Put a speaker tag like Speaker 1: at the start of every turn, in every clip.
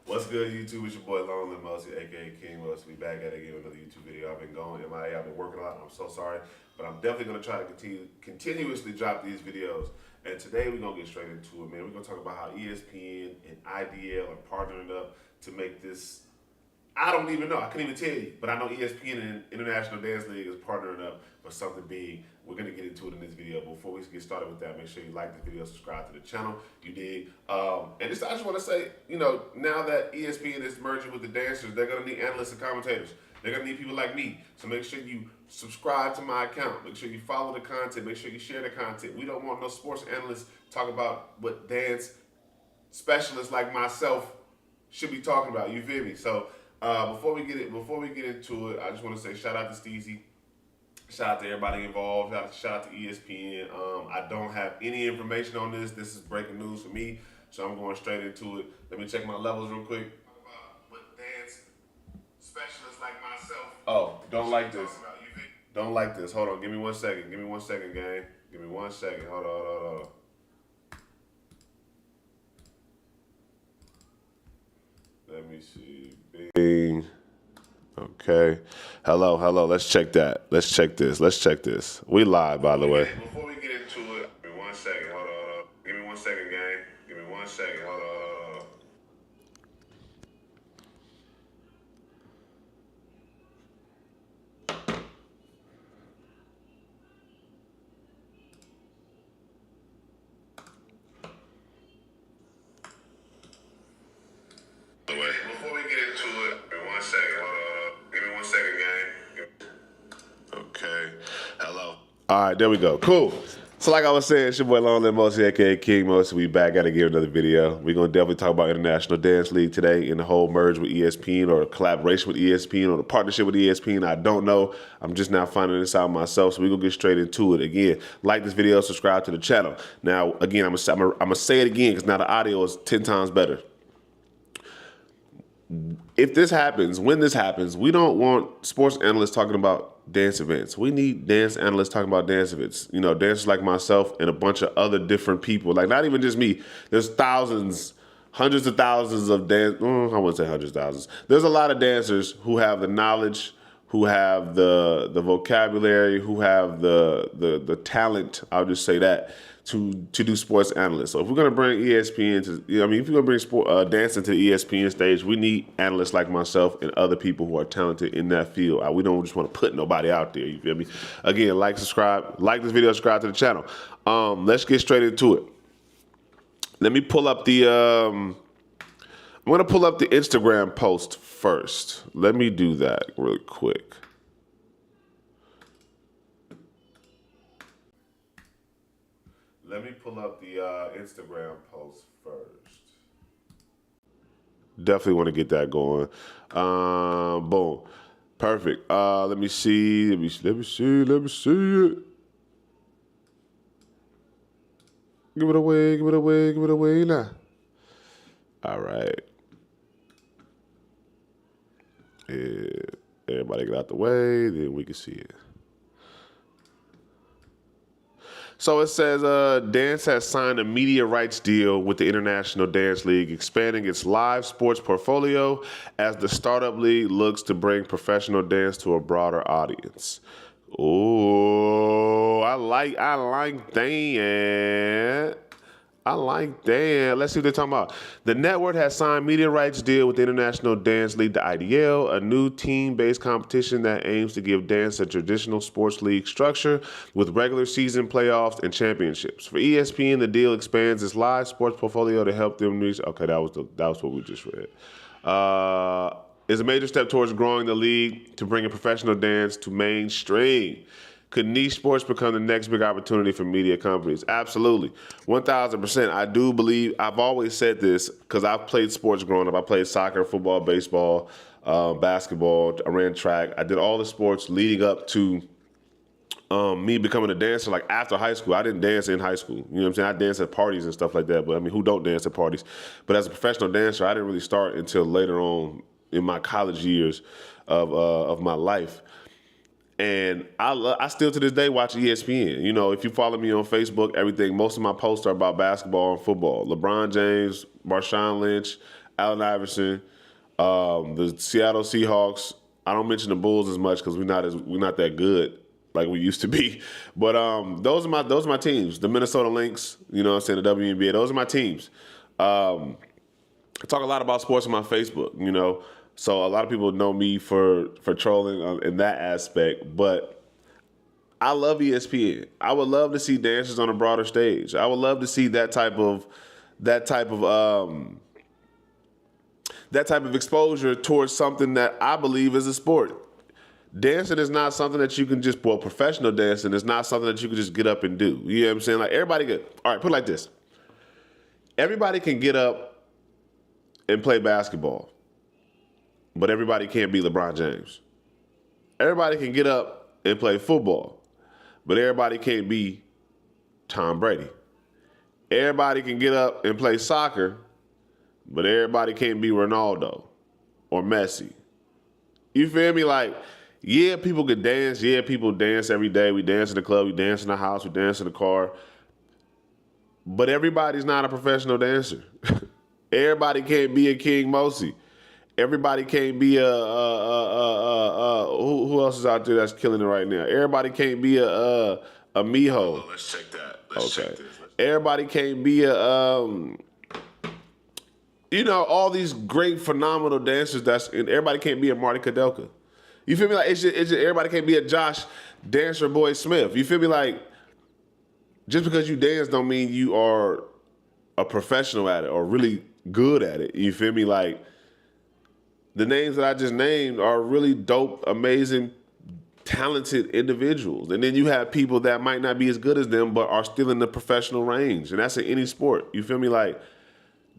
Speaker 1: What's good, YouTube? It's your boy Lonely Mosey, aka King Mosey. We back at it again with another YouTube video. I've been going MIA. I've been working a lot. I'm so sorry, but I'm definitely gonna try to continuously drop these videos. And today we're gonna get straight into it, man. We're gonna talk about how ESPN and IDL are partnering up to make this. I don't even know. I couldn't even tell you. But I know ESPN and International Dance League is partnering up for something big. We're going to get into it in this video. But before we get started with that, make sure you like the video, subscribe to the channel. You dig? I just want to say, now that ESPN is merging with the dancers, they're going to need analysts and commentators. They're going to need people like me. So make sure you subscribe to my account. Make sure you follow the content. Make sure you share the content. We don't want no sports analysts talk about what dance specialists like myself should be talking about. You feel me? So before we get into it, I just want to say shout out to Steezy, shout out to everybody involved, shout out to ESPN. I don't have any information on this. This is breaking news for me, so I'm going straight into it. Let me check my levels real quick. What dance specialists like myself? Oh, don't like this. Don't like this. Hold on. Give me 1 second. Give me 1 second, gang. Give me 1 second. Hold on. Let me see. Bing. Okay. Hello. Let's check that. Let's check this. We live, by the way. Before we get into it, give me 1 second. Hold on. Give me 1 second, gang. Give me 1 second. Hold on. Before we get into it, give me 1 second. Hold on. Give me 1 second, gang. Okay. Hello. All right, there we go. Cool. So like I was saying, it's your boy Lonely Mosey, aka King Mosey. We back at it again with another video. We're gonna definitely talk about International Dance League today and the whole merge with ESPN or collaboration with ESPN or the partnership with ESPN. I don't know. I'm just now finding this out myself. So we're gonna get straight into it. Again, like this video, subscribe to the channel. Now, again, I'm gonna say it again because now the audio is 10 times better. If this happens, when this happens, we don't want sports analysts talking about dance events. We need dance analysts talking about dance events. Dancers like myself and a bunch of other different people. Like, not even just me. There's thousands, hundreds of thousands of dance. I wouldn't say hundreds of thousands. There's a lot of dancers who have the knowledge, who have the vocabulary, who have the talent. I'll just say that. To do sports analysts. So if we're gonna bring ESPN to, if you're gonna bring dancing to the ESPN stage, we need analysts like myself and other people who are talented in that field. We don't just want to put nobody out there. You feel me? Again, subscribe, like this video, subscribe to the channel. Let's get straight into it. Let me pull up the. I'm gonna pull up the Instagram post first. Let me do that really quick. Let me pull up the Instagram post first. Definitely want to get that going. Boom. Perfect. Let me see. Let me see it. Give it away now. All right. Yeah. Everybody get out the way, then we can see it. So it says, Dance has signed a media rights deal with the International Dance League, expanding its live sports portfolio as the startup league looks to bring professional dance to a broader audience. Oh, I like that. I like that. Let's see what they're talking about. The network has signed media rights deal with the International Dance League, the IDL, a new team-based competition that aims to give dance a traditional sports league structure with regular season playoffs and championships. For ESPN, the deal expands its live sports portfolio to help them reach. Okay, that was what we just read. Is a major step towards growing the league to bring a professional dance to mainstream. Could niche sports become the next big opportunity for media companies? Absolutely. 1,000%. I do believe, I've always said this because I've played sports growing up. I played soccer, football, baseball, basketball. I ran track. I did all the sports leading up to me becoming a dancer. Like after high school, I didn't dance in high school. You know what I'm saying? I danced at parties and stuff like that. But who don't dance at parties? But as a professional dancer, I didn't really start until later on in my college years of my life. And I still to this day watch ESPN. If you follow me on Facebook, everything, most of my posts are about basketball and football. LeBron James, Marshawn Lynch, Allen Iverson, the Seattle Seahawks. I don't mention the Bulls as much because we're not that good like we used to be. But those are my teams. The Minnesota Lynx, you know what I'm saying, the WNBA. Those are my teams. I talk a lot about sports on my Facebook, you know. So a lot of people know me for trolling in that aspect, but I love ESPN. I would love to see dancers on a broader stage. I would love to see that type of exposure towards something that I believe is a sport. Dancing is not something that you can just, professional dancing is not something that you can just get up and do. You know what I'm saying? Like all right, put it like this. Everybody can get up and play basketball, but everybody can't be LeBron James. Everybody can get up and play football, but everybody can't be Tom Brady. Everybody can get up and play soccer, but everybody can't be Ronaldo or Messi. You feel me? Like, yeah, people could dance. Yeah, people dance every day. We dance in the club. We dance in the house. We dance in the car. But everybody's not a professional dancer. Everybody can't be a King Mosi. Everybody can't be who else is out there that's killing it right now? Everybody can't be a Miho.
Speaker 2: Oh, let's check that. Let's check this.
Speaker 1: Everybody can't be a all these great phenomenal dancers. And everybody can't be a Marty Kudelka. You feel me? Like it's just everybody can't be a Josh Dancer Boy Smith. You feel me? Like just because you dance don't mean you are a professional at it or really good at it. You feel me? Like the names that I just named are really dope, amazing, talented individuals. And then you have people that might not be as good as them, but are still in the professional range. And that's in any sport. You feel me? Like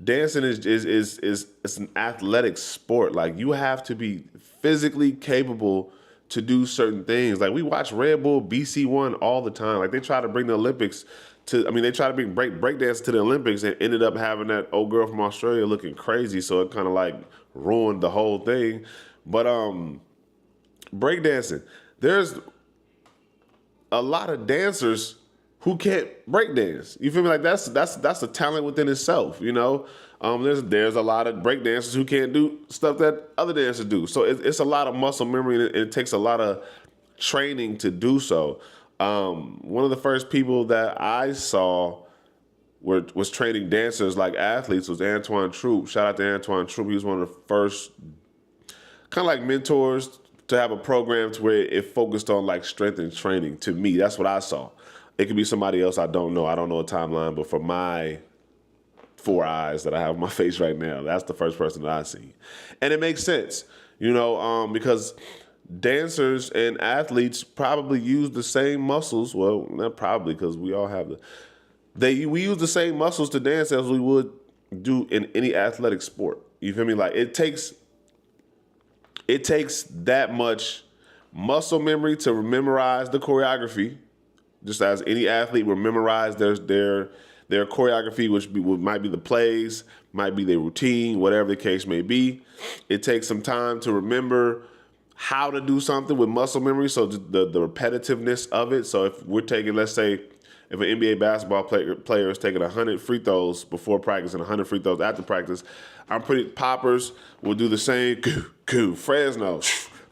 Speaker 1: dancing is it's an athletic sport. Like you have to be physically capable to do certain things. Like we watch Red Bull BC1 all the time. Like they try to bring the Olympics they try to bring breakdance to the Olympics and ended up having that old girl from Australia looking crazy. So it kind of like ruined the whole thing. But breakdancing, there's a lot of dancers who can't breakdance. You feel me? Like that's a talent within itself, you know? There's a lot of breakdancers who can't do stuff that other dancers do. So it's a lot of muscle memory and it takes a lot of training to do so. One of the first people that I saw was training dancers like athletes was Antoine Troop. Shout out to Antoine Troop. He was one of the first kind of like mentors to have a program to where it focused on like strength and training. To me, that's what I saw. It could be somebody else I don't know. I don't know a timeline, but for my 4 eyes that I have on my face right now, that's the first person that I see. And it makes sense, because dancers and athletes probably use the same muscles. Well, not probably, because we all have we use the same muscles to dance as we would do in any athletic sport. You feel me? Like it takes that much muscle memory to memorize the choreography, just as any athlete will memorize their choreography, which might be the plays, might be their routine, whatever the case may be. It takes some time to remember how to do something with muscle memory, so the repetitiveness of it. So if we're taking, let's say, if an NBA basketball player is taking 100 free throws before practice and 100 free throws after practice, poppers will do the same, Fresno,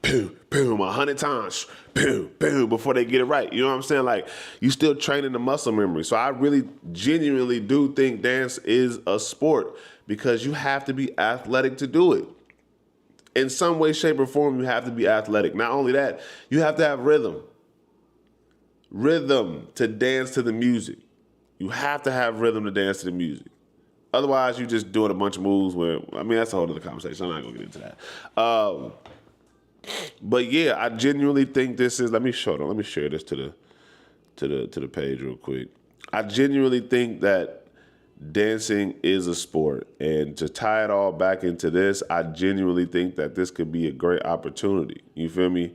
Speaker 1: boom, boom, 100 times, boom, boom, before they get it right. You know what I'm saying? Like, you still training the muscle memory. So I really genuinely do think dance is a sport because you have to be athletic to do it. In some way, shape, or form, you have to be athletic. Not only that, you have to have rhythm. Rhythm to dance to the music. You have to have rhythm to dance to the music. Otherwise, you're just doing a bunch of moves that's a whole other conversation. I'm not going to get into that. But yeah, I genuinely think this is, let me share this to the page real quick. I genuinely think that dancing is a sport. And to tie it all back into this, I genuinely think that this could be a great opportunity. You feel me?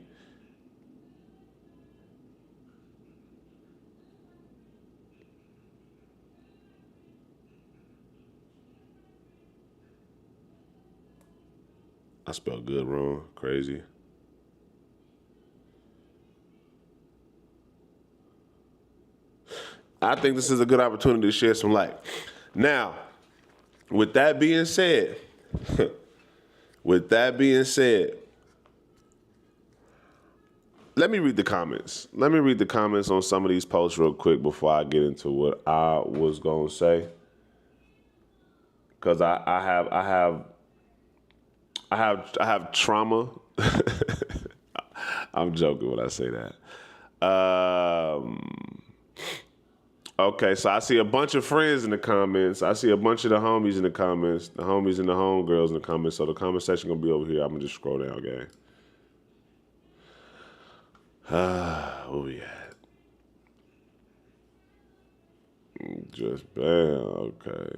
Speaker 1: I spelled good wrong. Crazy. I think this is a good opportunity to shed some light. Now, with that being said, With that being said, let me read the comments. Let me read the comments on some of these posts real quick before I get into what I was gonna say. Cause I have trauma. I'm joking when I say that. Okay, so I see a bunch of friends in the comments. I see a bunch of the homies in the comments, the homies and the homegirls in the comments. So the comment section gonna be over here. I'm gonna just scroll down, gang. Where we at? Just bam. Okay.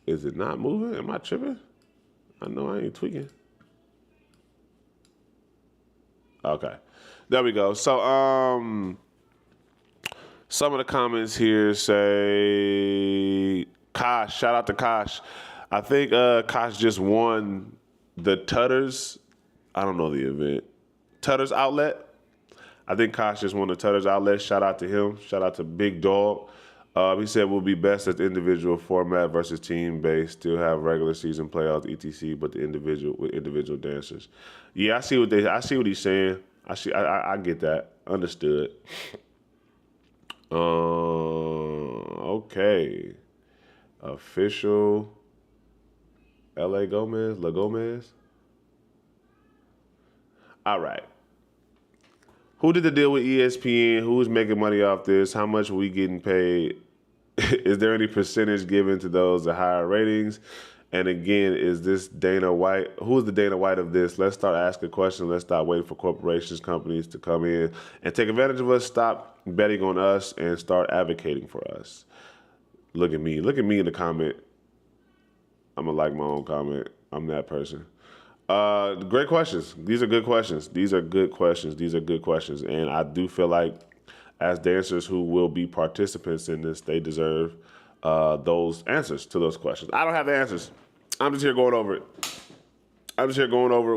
Speaker 1: Is it not moving? Am I tripping? I know I ain't tweaking. Okay. There we go. So, some of the comments here say, Kosh, shout out to Kosh. I think Kosh just won the Tutters, I don't know the event, Tutters Outlet. I think Kosh just won the Tutters Outlet. Shout out to him. Shout out to Big Dog. He said we'll be best at the individual format versus team-based. Still have regular season playoffs, etc. But the individual dancers. Yeah, I see what he's saying. I get that. Understood. Okay. Official. La Gomez. All right. Who did the deal with ESPN? Who's making money off this? How much are we getting paid? Is there any percentage given to those at higher ratings? And again, is this Dana White? Who is the Dana White of this? Let's start asking questions. Let's stop waiting for corporations, companies to come in and take advantage of us. Stop betting on us and start advocating for us. Look at me. Look at me in the comment. I'm going to like my own comment. I'm that person. Great questions. These are good questions. And I do feel like as dancers who will be participants in this, they deserve those answers to those questions. I don't have the answers. I'm just here going over it.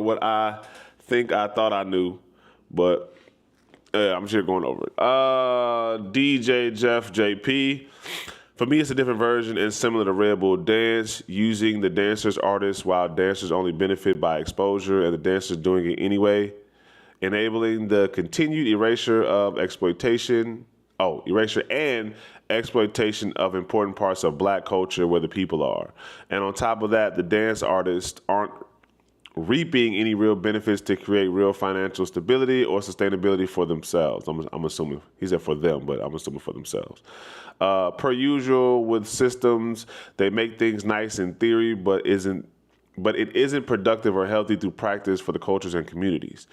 Speaker 1: What I think I thought I knew, but I'm just here going over it. DJ Jeff JP. For me, it's a different version and similar to Red Bull Dance, using the dancers, artists, while dancers only benefit by exposure and the dancers doing it anyway, enabling the continued erasure and exploitation of important parts of black culture where the people are. And on top of that, the dance artists aren't reaping any real benefits to create real financial stability or sustainability for themselves. I'm assuming, he said for them, but I'm assuming for themselves. Per usual with systems, they make things nice in theory, but it isn't productive or healthy through practice for the cultures and communities.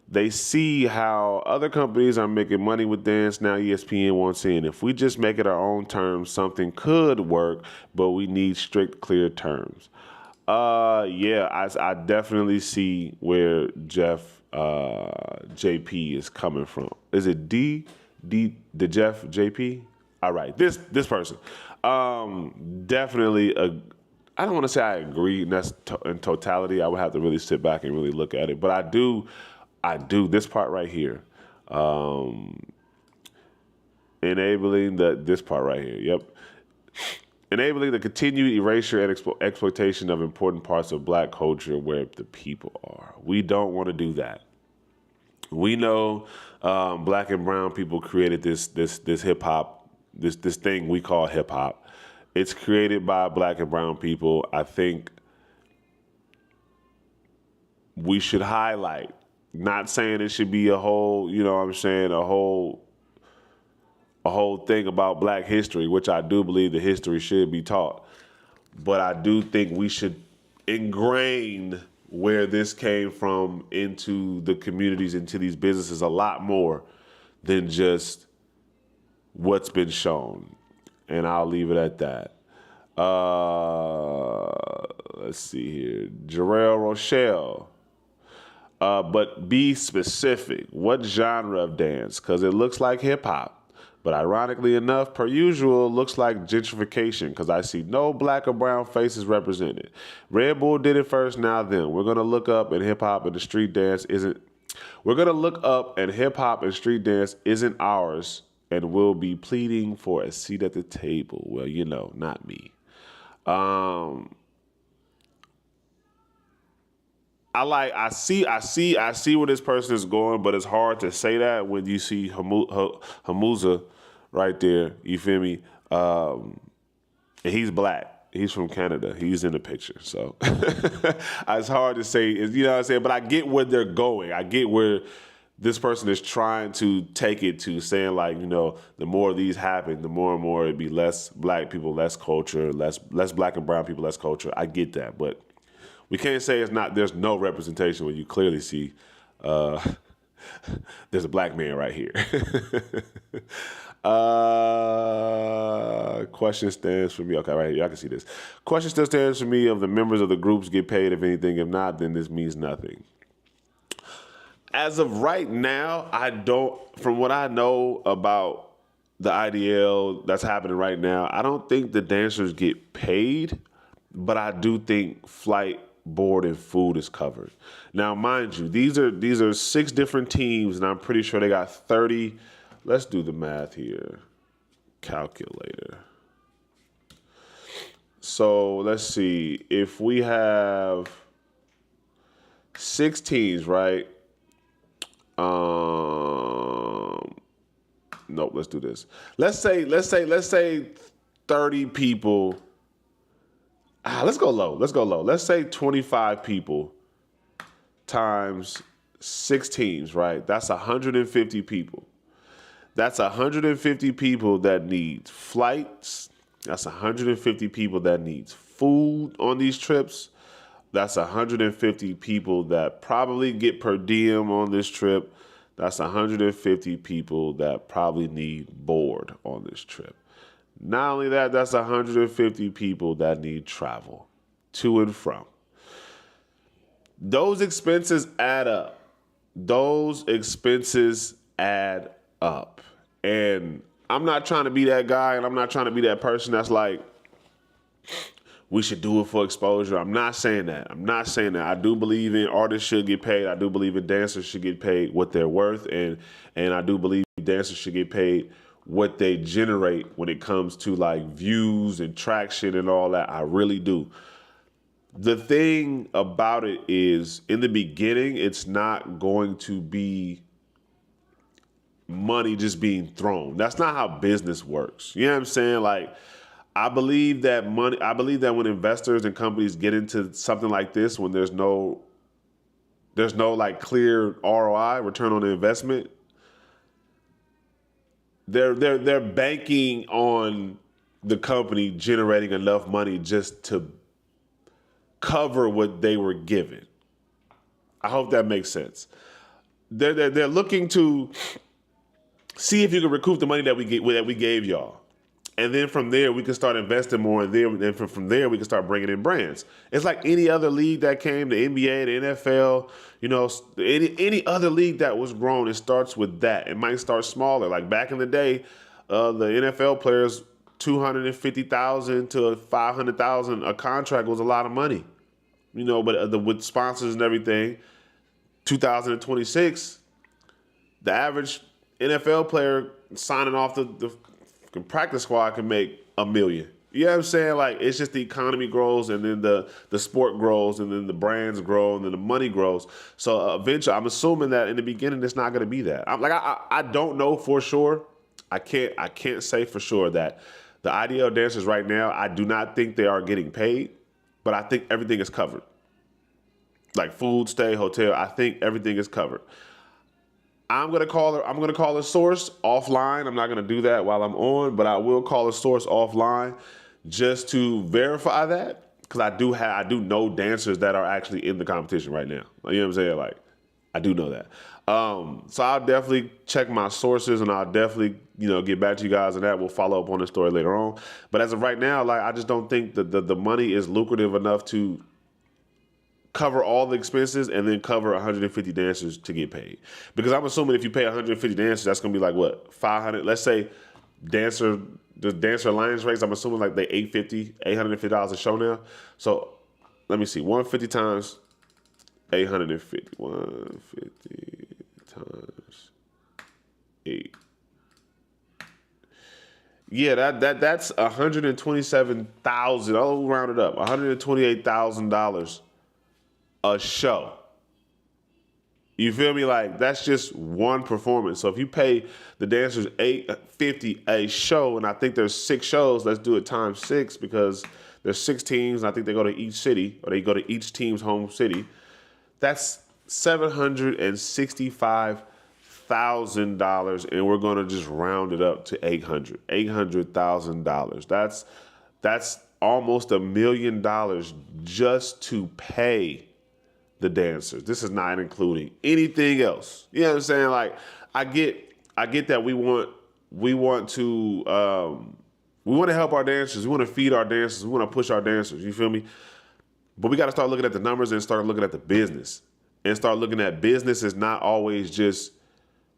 Speaker 1: They see how other companies are making money with dance. Now ESPN wants in. If we just make it our own terms, something could work, but we need strict, clear terms. I definitely see where Jeff JP is coming from. Is it the Jeff JP? All right, this person. Definitely I don't want to say I agree in totality. I would have to really sit back and really look at it. But I do this part right here. Enabling this part right here. Yep. Enabling the continued erasure and exploitation of important parts of black culture where the people are. We don't want to do that. We know black and brown people created this hip hop, this thing we call hip hop. It's created by black and brown people. I think we should highlight, not saying it should be a whole, you know what I'm saying, a whole thing about black history, which I do believe the history should be taught. But I do think we should ingrain where this came from into the communities, into these businesses a lot more than just what's been shown. And I'll leave it at that. Let's see here. Jarrell Rochelle. But be specific. What genre of dance? Because it looks like hip hop. But ironically enough, per usual, looks like gentrification because I see no black or brown faces represented. Red Bull did it first, now them. We're gonna look up and hip hop and the street dance isn't. We're gonna look up and hip hop and street dance isn't ours. and will be pleading for a seat at the table. Well, not me. I see where this person is going, but it's hard to say that when you see Hamuza right there. You feel me? And he's black. He's from Canada. He's in the picture. So it's hard to say, you know what I'm saying? But I get where they're going. I get where this person is trying to take it to, saying like, the more of these happen, the more and more it'd be less black people, less culture, less black and brown people, less culture. I get that. But we can't say there's no representation when you clearly see there's a black man right here. Question stands for me. Okay, right here. I can see this. Question still stands for me of the members of the groups get paid, if anything. If not, then this means nothing. As of right now, from what I know about the IDL that's happening right now, I don't think the dancers get paid, but I do think flight, board, and food is covered. Now, mind you, these are 6 different teams, and I'm pretty sure they got 30. Let's do the math here. Calculator. So let's see. If we have 6 teams, right? Nope. Let's do this. Let's say 30 people. Let's go low. Let's say 25 people times 6 teams, right? That's 150 people. That's 150 people that need flights. That's 150 people that needs food on these trips. That's 150 people that probably get per diem on this trip. That's 150 people that probably need board on this trip. Not only that, that's 150 people that need travel to and from. Those expenses add up. And I'm not trying to be that guy, and I'm not trying to be that person that's like, we should do it for exposure. I'm not saying that. I do believe in artists should get paid. I do believe in dancers should get paid what they're worth. And I do believe dancers should get paid what they generate when it comes to like views and traction and all that. I really do. The thing about it is, in the beginning, it's not going to be money just being thrown. That's not how business works. You know what I'm saying? Like, I believe that when investors and companies get into something like this, when there's no like clear ROI, return on the investment, they're banking on the company generating enough money just to cover what they were given. I hope that makes sense. They're looking to see if you can recoup the money that we gave y'all. And then from there, we can start investing more. And then from there, we can start bringing in brands. It's like any other league that came, the NBA, the NFL, any other league that was grown, it starts with that. It might start smaller. Like back in the day, the NFL players, $250,000 to $500,000 a contract was a lot of money. But with sponsors and everything, 2026, the average NFL player signing off the practice squad can make $1 million. You know what I'm saying? Like, it's just the economy grows, and then the sport grows, and then the brands grow, and then the money grows. So eventually, I'm assuming that in the beginning, it's not going to be that. I don't know for sure. I can't say for sure that the IDL dancers right now, I do not think they are getting paid, but I think everything is covered. Like food, stay, hotel, I think everything is covered. I'm gonna call a source offline. I'm not gonna do that while I'm on, but I will call a source offline just to verify that, because I do know dancers that are actually in the competition right now. You know what I'm saying? Like, I do know that. So I'll definitely check my sources, and I'll definitely get back to you guys on that. We'll follow up on the story later on. But as of right now, like, I just don't think that the money is lucrative enough to cover all the expenses and then cover 150 dancers to get paid. Because I'm assuming if you pay 150 dancers, that's going to be like, what, 500? Let's say the dancer alliance rates, I'm assuming like they $850 a show now. So let me see, 150 times 850. 150 times 8. Yeah, that's $127,000. I'll round it up. $128,000 a show. You feel me? Like that's just one performance. So if you pay the dancers $850 a show, and I think there's 6 shows, let's do it times 6 because there's 6 teams, and I think they go to each city or they go to each team's home city. That's $765,000, and we're gonna just round it up to $800,000. That's almost $1 million just to pay the dancers. This is not including anything else. You know what I'm saying? Like I get that we want to help our dancers. We want to feed our dancers. We want to push our dancers. You feel me? But we got to start looking at the numbers and start looking at the business and start looking at business is not always just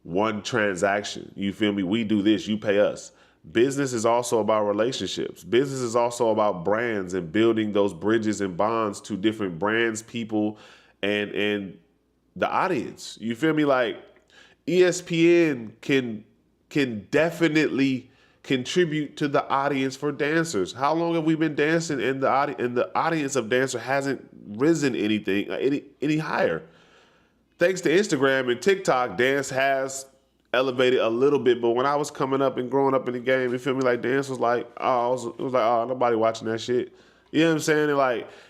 Speaker 1: one transaction. You feel me? We do this, you pay us. Business is also about relationships. Business is also about brands and building those bridges and bonds to different brands, people, and the audience. You feel me? Like ESPN can definitely contribute to the audience for dancers. How long have we been dancing and the audience of dancer hasn't risen any higher? Thanks to Instagram and TikTok, dance has elevated a little bit, but when I was coming up and growing up in the game, you feel me? Like dance was like, nobody watching that shit. You know what I'm saying?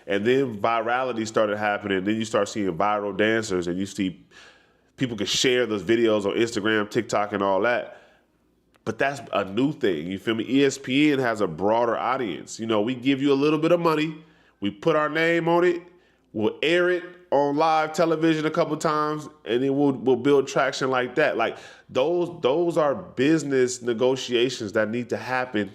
Speaker 1: And then virality started happening. Then you start seeing viral dancers, and you see people can share those videos on Instagram, TikTok, and all that. But that's a new thing. You feel me? ESPN has a broader audience. You know, we give you a little bit of money, we put our name on it, we'll air it on live television a couple times, and then we'll build traction like that. Like those are business negotiations that need to happen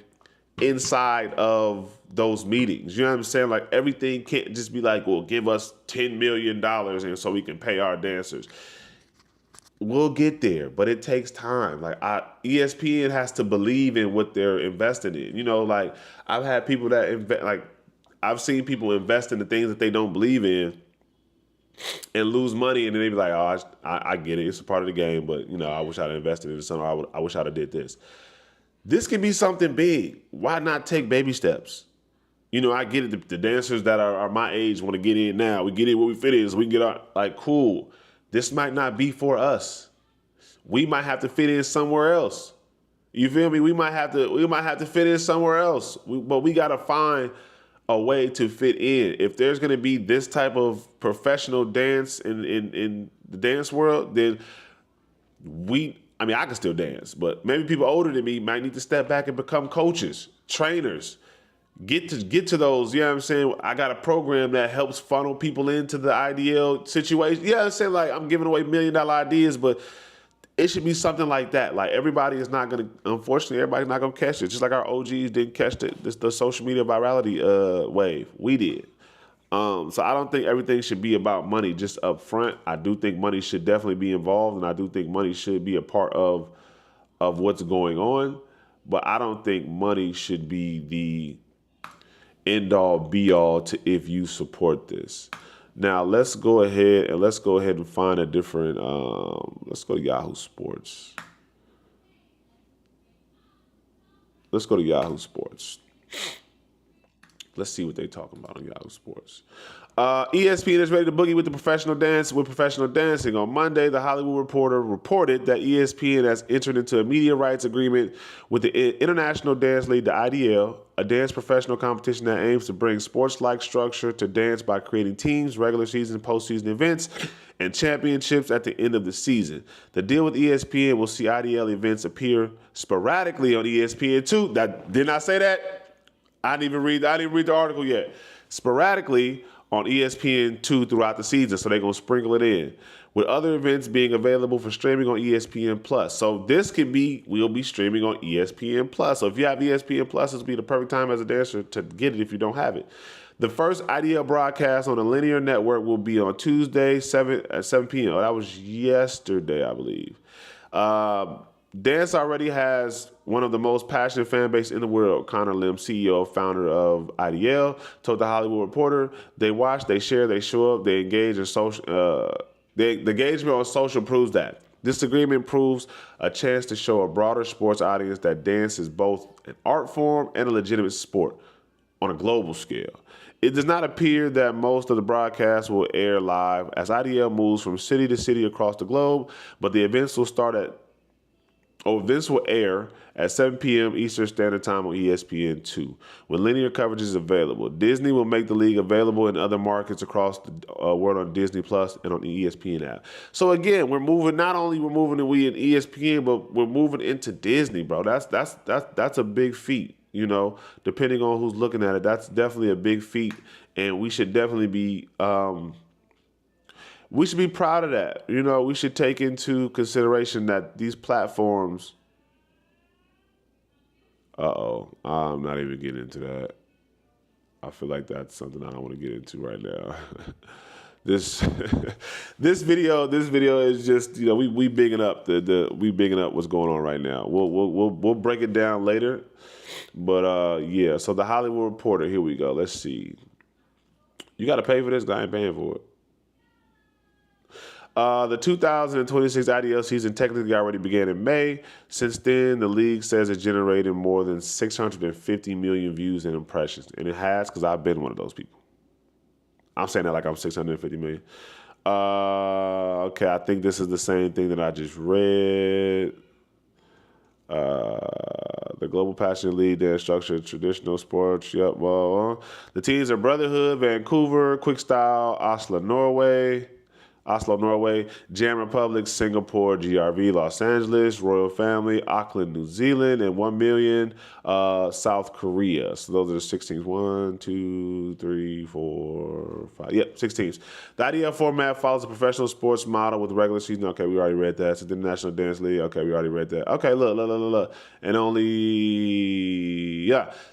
Speaker 1: inside of those meetings. You know what I'm saying? Like everything can't just be like, well, give us $10 million and so we can pay our dancers. We'll get there, but it takes time. Like ESPN has to believe in what they're investing in. You know, like I've had people that I've seen people invest in the things that they don't believe in and lose money, and then they be like, oh, I get it. It's a part of the game, but you know, I wish I'd invested in something. I wish I'd have did this. This can be something big. Why not take baby steps? You know, I get it. The dancers that are my age want to get in now. We get in where we fit in so we can get out. Like, cool. This might not be for us. We might have to fit in somewhere else. You feel me? We might have to fit in somewhere else. But we got to find a way to fit in. If there's going to be this type of professional dance in the dance world, then I can still dance, but maybe people older than me might need to step back and become coaches, trainers, get to those. You know what I'm saying? I got a program that helps funnel people into the ideal situation. Yeah, I'm saying like I'm giving away $1 million ideas, but it should be something like that. Like everybody's not going to, unfortunately, everybody's not going to catch it. Just like our OGs didn't catch the social media virality wave. We did. So I don't think everything should be about money just up front. I do think money should definitely be involved, and I do think money should be a part of what's going on. But I don't think money should be the end all be all to if you support this. Now let's go ahead and find a different. Let's go to Yahoo Sports. Let's go to Yahoo Sports. Let's see what they're talking about on Yahoo Sports. ESPN is ready to boogie with professional dancing. On Monday, The Hollywood Reporter reported that ESPN has entered into a media rights agreement with the International Dance League, the IDL, a dance professional competition that aims to bring sports-like structure to dance by creating teams, regular season, postseason events, and championships at the end of the season. The deal with ESPN will see IDL events appear sporadically on ESPN2. Didn't I say that? I didn't even read the article yet. Sporadically on ESPN2 throughout the season, so they're going to sprinkle it in, with other events being available for streaming on ESPN+. So this we'll be streaming on ESPN+. So if you have ESPN+, this will be the perfect time as a dancer to get it if you don't have it. The first IDL broadcast on a linear network will be on Tuesday at 7 p.m. Oh, that was yesterday, I believe. Dance already has one of the most passionate fan base in the world. Connor Lim, CEO, founder of IDL, told The Hollywood Reporter, they watch, they share, they show up, they engage in social. The engagement on social proves that. This agreement proves a chance to show a broader sports audience that dance is both an art form and a legitimate sport on a global scale. It does not appear that most of the broadcasts will air live as IDL moves from city to city across the globe, but the events will air at 7 p.m. Eastern Standard Time on ESPN2 when linear coverage is available. Disney will make the league available in other markets across the world on Disney Plus and on the ESPN app. So again, we're moving. Not only we're moving in ESPN, but we're moving into Disney, bro. That's a big feat. Depending on who's looking at it, that's definitely a big feat, and we should definitely be. We should be proud of that. We should take into consideration that these platforms. I'm not even getting into that. I feel like that's something I don't want to get into right now. This video is just we bigging up we bigging up what's going on right now. We'll break it down later, but yeah. So the Hollywood Reporter. Here we go. Let's see. You got to pay for this. I ain't paying for it. The 2026 IDL season technically already began in May. Since then, the league says it generated more than 650 million views and impressions. And it has, because I've been one of those people. I'm saying that like I'm 650 million. Okay, I think this is the same thing that I just read. The Global Passion League, their structured traditional sports. Yep, well, the teams are Brotherhood, Vancouver, Quick Style, Oslo, Norway, Jam Republic, Singapore, GRV, Los Angeles, Royal Family, Auckland, New Zealand, and 1 million, South Korea. So those are the 6 teams. 1, 2, 3, 4, 5. Yep, 6 teams. The IDL format follows a professional sports model with regular season. Okay, we already read that. It's the International Dance League. Okay, we already read that. Okay, look. And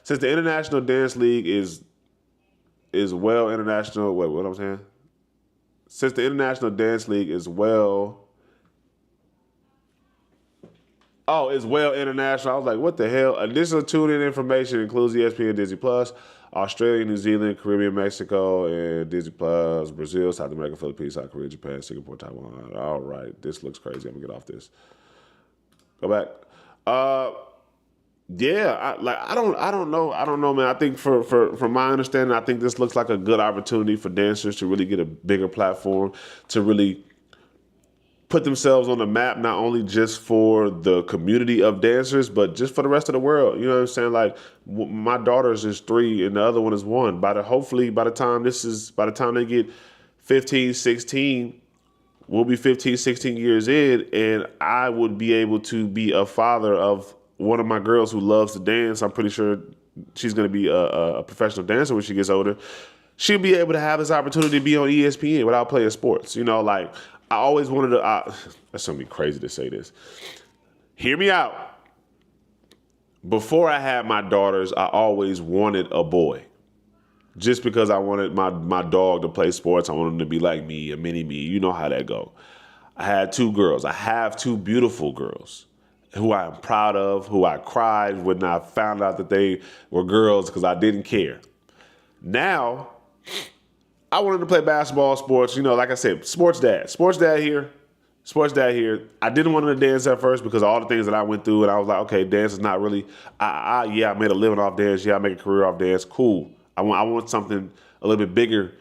Speaker 1: since the International Dance League is well international. Wait, what I'm saying? Since the International Dance League is well international. I was like, what the hell? Additional tune-in information includes ESPN, Disney Plus, Australia, New Zealand, Caribbean, Mexico, and Disney Plus, Brazil, South America, Philippines, South Korea, Japan, Singapore, Taiwan. All right, this looks crazy. I'm gonna get off this. Go back. Yeah, I don't know, man. I think from my understanding, I think this looks like a good opportunity for dancers to really get a bigger platform, to really put themselves on the map, not only just for the community of dancers, but just for the rest of the world. You know what I'm saying? Like my daughter's is 3 and the other one is 1. By the time they get 15, 16, we'll be 15, 16 years in, and I would be able to be a father of one of my girls who loves to dance. I'm pretty sure she's going to be a professional dancer when she gets older. She'll be able to have this opportunity to be on ESPN without playing sports. I always wanted to, that's going to be crazy to say this. Hear me out. Before I had my daughters, I always wanted a boy. Just because I wanted my dog to play sports. I wanted him to be like me, a mini me. You know how that go. I had 2 girls. I have 2 beautiful girls who I'm proud of, who I cried when I found out that they were girls because I didn't care. Now, I wanted to play basketball, sports. Like I said, sports dad here. I didn't want to dance at first because of all the things that I went through, and I was like, okay, dance is not really. I made a living off dance. Yeah, I make a career off dance. Cool. I want something a little bit bigger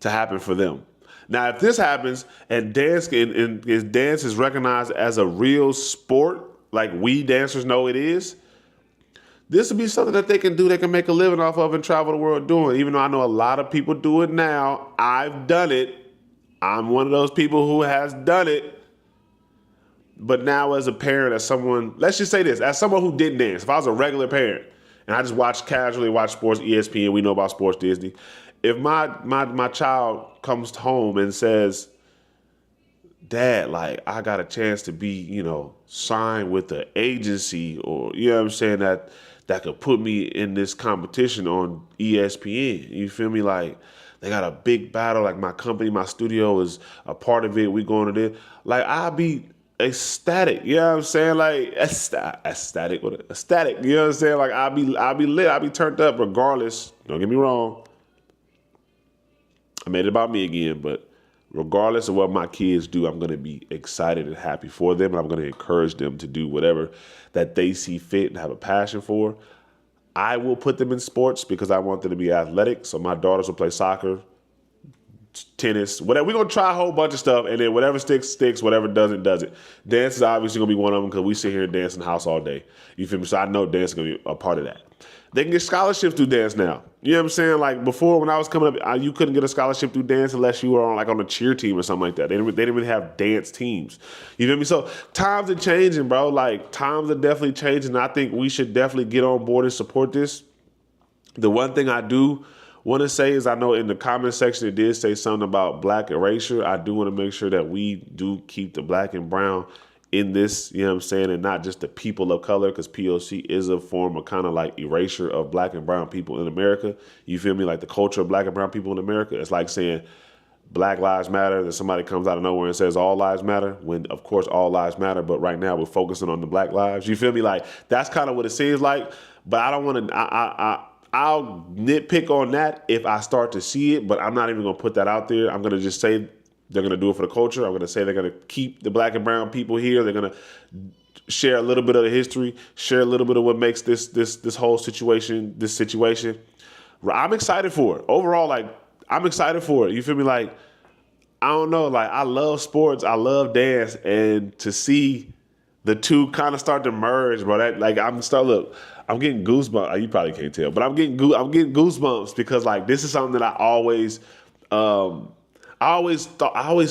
Speaker 1: to happen for them. Now, if this happens and dance is recognized as a real sport, like we dancers know it is, this would be something that they can do. They can make a living off of and travel the world doing. Even though I know a lot of people do it now, I've done it. I'm one of those people who has done it. But now as a parent, as someone, let's just say this, as someone who didn't dance, if I was a regular parent and I just casually watch sports, ESPN, we know about sports, Disney. If my child comes home and says, Dad, like, I got a chance to be, signed with the agency, or, you know what I'm saying, that could put me in this competition on ESPN. You feel me? Like, they got a big battle. Like, my company, my studio is a part of it. We going to this. Like, I'll be ecstatic. You know what I'm saying? Like, ecstatic. You know what I'm saying? Like, I'll be lit. I'll be turned up regardless. Don't get me wrong. I made it about me again, but regardless of what my kids do, I'm going to be excited and happy for them, and I'm going to encourage them to do whatever that they see fit and have a passion for. I will put them in sports because I want them to be athletic. So my daughters will play soccer, tennis, whatever. We're going to try a whole bunch of stuff, and then whatever sticks, whatever doesn't, doesn't. Dance is obviously going to be one of them because we sit here and dance in the house all day. You feel me? So I know dance is going to be a part of that. They can get scholarships through dance now. You know what I'm saying? Like before, when I was coming up, you couldn't get a scholarship through dance unless you were on a cheer team or something like that. They didn't really have dance teams. You feel me? So times are changing, bro. Like times are definitely changing. I think we should definitely get on board and support this. The one thing I do want to say is I know in the comment section it did say something about black erasure. I do want to make sure that we do keep the black and brown in this, you know what I'm saying, and not just the people of color, because POC is a form of kind of like erasure of black and brown people in America. You feel me? Like the culture of black and brown people in America. It's like saying Black Lives Matter, then somebody comes out of nowhere and says all lives matter, when of course all lives matter, but right now we're focusing on the black lives. You feel me? Like that's kind of what it seems like, but I don't want to, I'll nitpick on that if I start to see it, but I'm not even going to put that out there. I'm going to just say they're going to do it for the culture. I'm going to say they're going to keep the black and brown people here. They're going to share a little bit of the history, share a little bit of what makes this whole situation, this situation. I'm excited for it. Overall, like, I'm excited for it. You feel me? Like, I don't know. Like, I love sports. I love dance. And to see the two kind of start to merge, bro, that, like, I'm getting goosebumps. You probably can't tell, but I'm getting goosebumps because, like, this is something that I always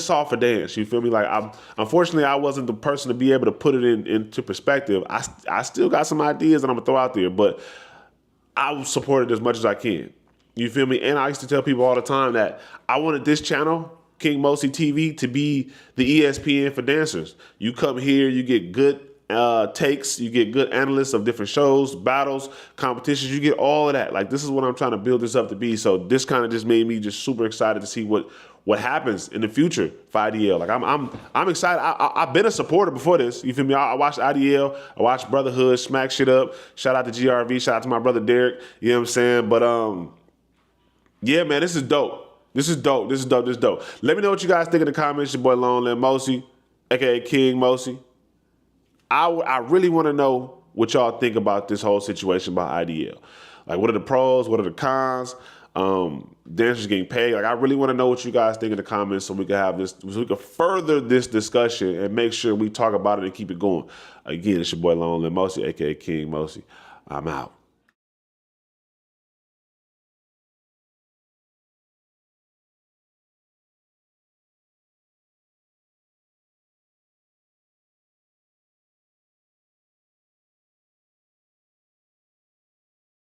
Speaker 1: saw for dance. You feel me? Like, unfortunately, I wasn't the person to be able to put it into perspective. I still got some ideas that I'm gonna throw out there, but I will support it as much as I can. You feel me? And I used to tell people all the time that I wanted this channel, King Mosi TV, to be the ESPN for dancers. You come here, you get good takes, you get good analysts of different shows, battles, competitions. You get all of that. Like, this is what I'm trying to build this up to be. So this kind of just made me just super excited to see what happens in the future for IDL. Like, I'm excited. I've been a supporter before this. You feel me? I watched IDL. I watched Brotherhood smack shit up. Shout out to GRV. Shout out to my brother Derek. You know what I'm saying? But yeah, man, this is dope. This is dope. Let me know what you guys think in the comments. Your boy Lonely Mosi, aka King Mosi. I really want to know what y'all think about this whole situation about IDL. Like, what are the pros? What are the cons? Dancers getting paid. Like, I really want to know what you guys think in the comments so we can have this, so we can further this discussion and make sure we talk about it and keep it going. Again, it's your boy Lonely Mosi, aka King Mosi. I'm out.